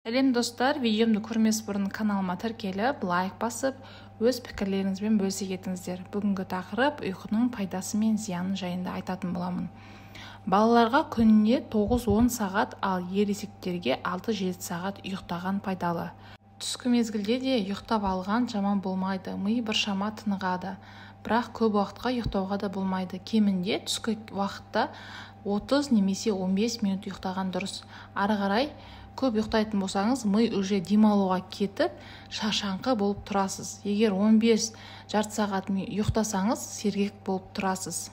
Сәлем достар, видеомды көрмес бұрын каналыма тіркеліп, лайк басып, өз пікірлеріңізбен бөлісе кетіңіздер. Бүгінгі тақырып ұйқының пайдасы мен зияны жайында айтатын боламын. Балаларға күніне 9-10 сағат, ал ересектерге 6-7 сағат ұйықтаған пайдалы. Түскі мезгілде де ұйықтап алған жаман болмайды, ми біршама тынығады. Бірақ көп уақытқа ұйықтауға да болмайды. Кемінде түскі уақытта 30 немесе 15 минут ұйықтаған дұрыс. Ары қарай көп ұйықтайтын болсаңыз, ми уже демалуға кетіп, шаршаңқы болып тұрасыз. Егер 15 жарты сағат ұйықтасаңыз, сергек болып тұрасыз.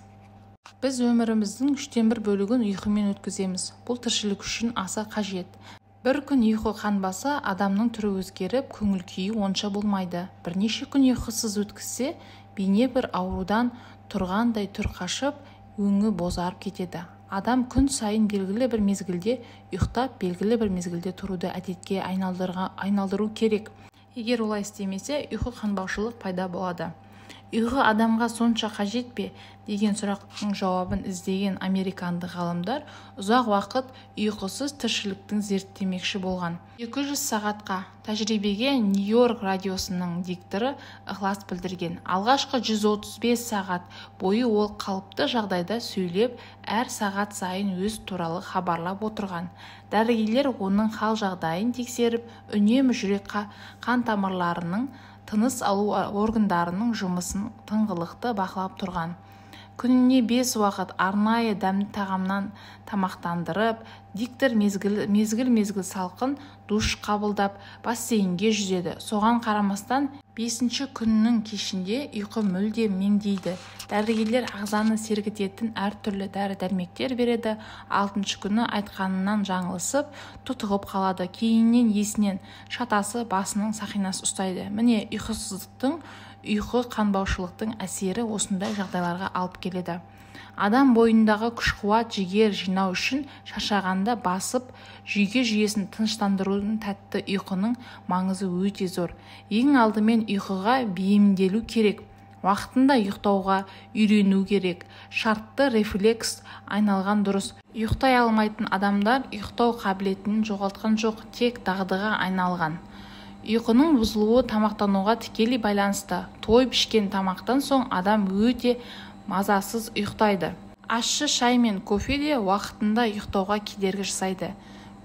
Біз өміріміздің 3/1 бөлігін ұйқымен өткіземіз. Бұл тіршілік үшін аса қажет. Бір күн ұйқы қанбаса, адамның түрі өзгеріп, көңіл күйі онша болмайды. Бірнеше күн ұйқысыз өткізсе, бейне бір аурудан тұрғандай түр қашып, өңі бозарып кетеді. Адам күн сайын белгілі бір мезгілде ұйықтап, белгілі бір мезгілде тұруды әдетке айналдыру керек. Егер олай істемесе, ұйқы қанбаушылық пайда болады. Ұйқы адамға сонша қажет пе деген сұрақтың жауабын іздеген американдық ғалымдар ұзақ уақыт ұйқысыз тіршіліктің зерттемекші болған. 200 сағатқа тәжірибеге Нью-Йорк радиосының дикторы ықылас білдірген. Алғашқы 135 сағат бойы ол қалыпты жағдайда сөйлеп, әр сағат сайын өз туралы хабарлап отырған. Дәрігерлер оның хал жағдайын тексеріп, үнемі жүрек қан тамырларының, тыныс алу органдарының жұмысын тыңғылықты бақылап тұрған. Күніне 5 уақыт арнайы дәмді тағамнан тамақтандырып, диктор мезгіл салқын душ қабылдап, бассейнге жүзеді. Соған қарамастан 5-ші күннің кешінде ұйқы мүлде меңдейді. Дәрігерлер ағзаны сергітетін әртүрлі дәрі-дәрмектер береді. 6-ші күні айтқанынан жаңылысып, тұтығып қалады. Кейіннен есінен шатасы, басының сақинасы ұстайды. Міне ұйқысыздықтың, ұйқы қанбаушылықтың әсері осындай жағдайларға алып келеді. Адам бойындағы күш-қуат, жігер жинау үшін шаршағанда басып, жүйке жүйесін тыныштандырудың тәтті ұйқының маңызы өте зор. Ең алдымен ұйқыға бейімделу керек. Уақытында ұйықтауға үйрену керек. Шартты рефлекс айналған дұрыс. Ұйықтай алмайтын адамдар ұйықтау қабілетін жоғалтқан жоқ, тек дағдыға айналған. Ұйқының бұзылуы тамақтануға тікелей байланысты. Той пішкен тамақтан соң адам өте мазасыз ұйықтайды. Ащы шай мен кофе де уақытында ұйықтауға кедергі жасайды.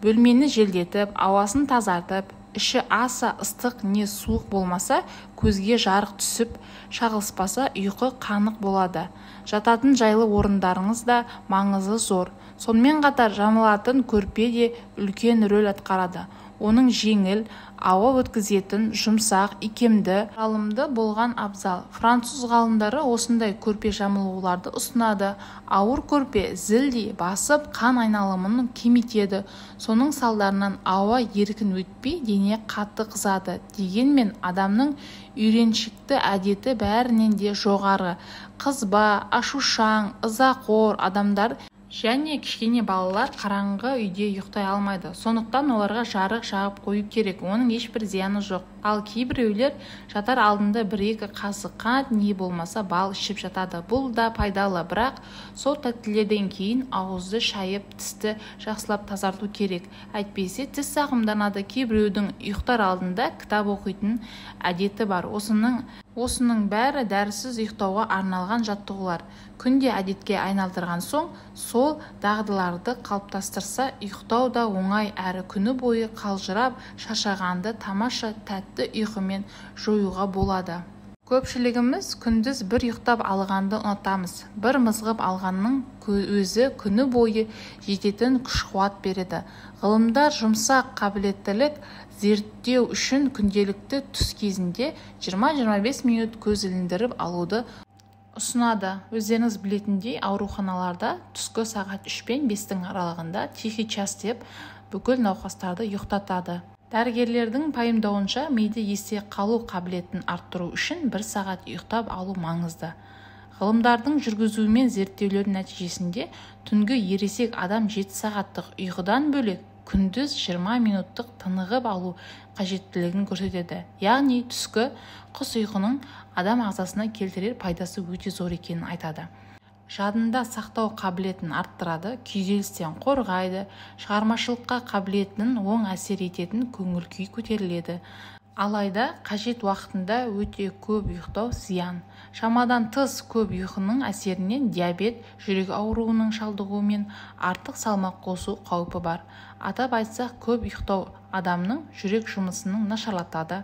Бөлмені желдетіп, ауасын тазартып, іші аса ыстық не суық болмаса, көзге жарық түсіп, шағылыспаса ұйқы қанық болады. Жататын жайлы орындарыңыз да маңызы зор. Сонымен қатар жамылатын көрпе де үлкен рөл атқарады. Оның жеңіл, ауа өткізетін, жұмсақ, икемді, құралымды болған абзал. Француз ғалымдары осындай көрпе жамылғыларды ұсынады. Ауыр көрпе зілдей басып, қан айналымын кемитеді. Соның салдарынан ауа еркін өтпей, дене қатты қызады. Дегенмен адамның үйреншікті әдеті бәрінен де жоғары. Қызба, ашушаң, ызақор адамдар және кішкене балалар қараңғы үйде ұйықтай алмайды. Сондықтан оларға жарық жағып қою керек. Оның ешбір зияны жоқ. Ал кейбіреулер жатар алдында 1-2 қасық қант не болмаса бал ішіп жатады. Бұл да пайдалы, бірақ сол тәттілерден кейін ауызды шайып, тісті жақсылап тазарту керек. Әйтпесе тіс зақымданады. Кейбіреудің ұйықтар алдында кітап оқитын әдеті бар. Осының бәрі дәрісіз ұйықтауға арналған жаттығулар. Күнде әдетке айналдырған соң, сол дағдыларды қалыптастырса, ұйықтау да оңай әрі күні бойы қалжырап, шаршағанды тамаша тәтті ұйқымен жоюға болады. Көпшілігіміз күндіз бір ұйықтап алғанды ұнатамыз. Бір мызғып алғанның өзі күні бойы жететін күш-қуат береді. Ғылымдар жұмсақ қабілеттілік зерттеу үшін күнделікті түс кезінде 20-25 минут көз іліндіріп алуды ұсынады. Өздеріңіз білетіндей, ауруханаларда түскі сағат 3 пен 5-тің аралығында тихий час деп бүкіл науқастарды ұйықтатады. Дәрігерлердің пайымдауынша, миды есте қалу қабілетін арттыру үшін 1 сағат ұйықтап алу маңызды. Ғылымдардың жүргізуімен зерттеулердің нәтижесінде түнгі ересек адам 7 сағаттық ұйқыдан бөлек күндіз 20 минуттық тынығып алу қажеттілігін көрсетеді. Яғни түскі құс ұйқының адам ағзасына келтірер пайдасы өте зор екенін айтады. жадында сақтау қабілетін арттырады, күйзелістен қорғайды, шығармашылыққа қабілетінің оң әсер ететін көңіл-күй көтеріледі. Алайда қажет уақытында өте көп ұйықтау зиян. Шамадан тыс көп ұйқының әсерінен диабет, жүрек ауруының шалдығуы мен артық салмақ қосу қаупі бар. Атап айтсақ, көп ұйықтау адамның жүрек жұмысының нашарлатады,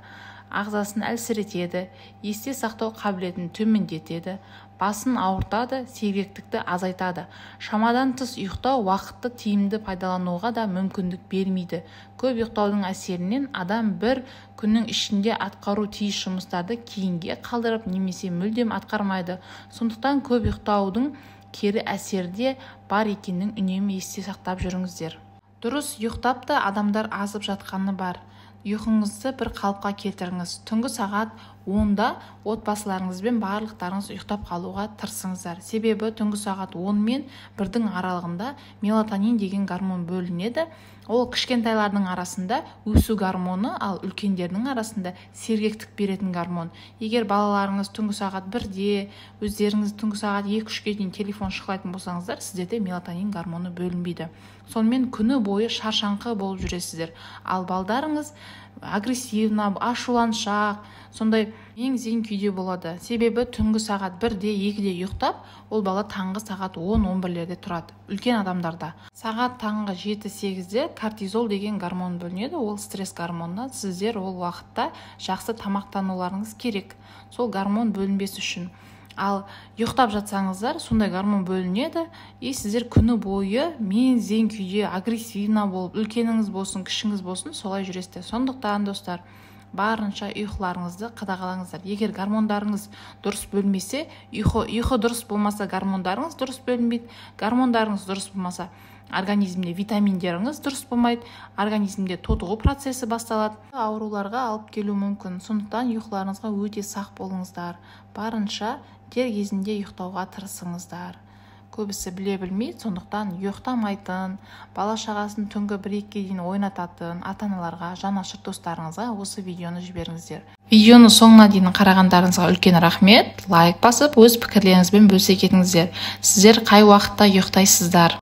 ағзасын әлсіретеді, есте сақтау қабілетін төмендетеді, басын ауыртады, сергектікті азайтады. Шамадан тыс ұйықтау уақытты тиімді пайдалануға да мүмкіндік бермейді. Көп ұйықтаудың әсерінен адам бір күннің ішінде атқару тиіс жұмыстарды кейінге қалдырып немесе мүлдем атқармайды. Сондықтан көп ұйықтаудың кері әсері бар екенін үнемі есте сақтап жүріңіздер. Дұрыс ұйықтап та адамдар азып жатқаны бар. Ұйқыңызды бір қалыпқа келтіріңіз. Түнгі сағат 10-да отбасыларыңызбен барлықтарыңыз ұйықтап қалуға тырысыңыздар. Себебі түнгі сағат 10 мен 1-дің аралығында мелатонин деген гормон бөлінеді. Ол кішкентайлардың арасында өсу гормоны, ал үлкендердің арасында сергектік беретін гормон. Егер балаларыңыз түнгі сағат 1-де, өздеріңіз түнгі сағат 2-3-ге дейін телефон шықылайтын болсаңыздар, сіздерде мелатонин гормоны бөлінбейді. Сонымен күні бойы шаршаңқы болып жүресіздер. Ал балдарыңыз агрессивна, ашуланшақ, сондай ең-зең күйде болады. Себебі түнгі сағат 1-де, 2-де ұйықтап, ол бала таңғы сағат 10-11-лерде тұрады. Үлкен адамдарда. Сағат таңғы 7-8-де кортизол деген гормон бөлінеді. Ол стресс гормонынан. Сіздер ол уақытта жақсы тамақтануларыңыз керек. Сол гормон бөлінбес үшін. Ал ұйықтап жатсаңыздар, сондай гормон бөлінеді, сіздер күні бойы мен-зең күйде агрессивна болып, үлкеніңіз болсын, кішіңіз болсын, солай жүресіздер. Сондықтан, достар, барынша ұйқыларыңызды қадағалаңыздар. Егер гормондарыңыз дұрыс бөлінбесе, ұйқы дұрыс болмаса, гормондарыңыз дұрыс бөлінбейді, гормондарыңыз дұрыс болмаса, организмде витаминдеріңіз дұрыс болмайды, организмде тотығу процесі басталады, ауруларға алып келу мүмкін. Сондықтан ұйқыларыңызға өте сақ болыңыздар. Барынша дер кезінде ұйықтауға тырысыңыздар. Көбісі біле білмейді, сондықтан ұйықтамайтын, бала-шағасын түнгі 1-2-ге дейін ойнататын ата-аналарға, жанашыр достарыңызға осы видеоны жіберіңіздер. Видеоны соңына дейін қарағандарыңызға үлкен рахмет. Лайк басып, өз пікірлеріңізбен бөлісе кетіңіздер. Сіздер қай уақытта ұйықтайсыздар?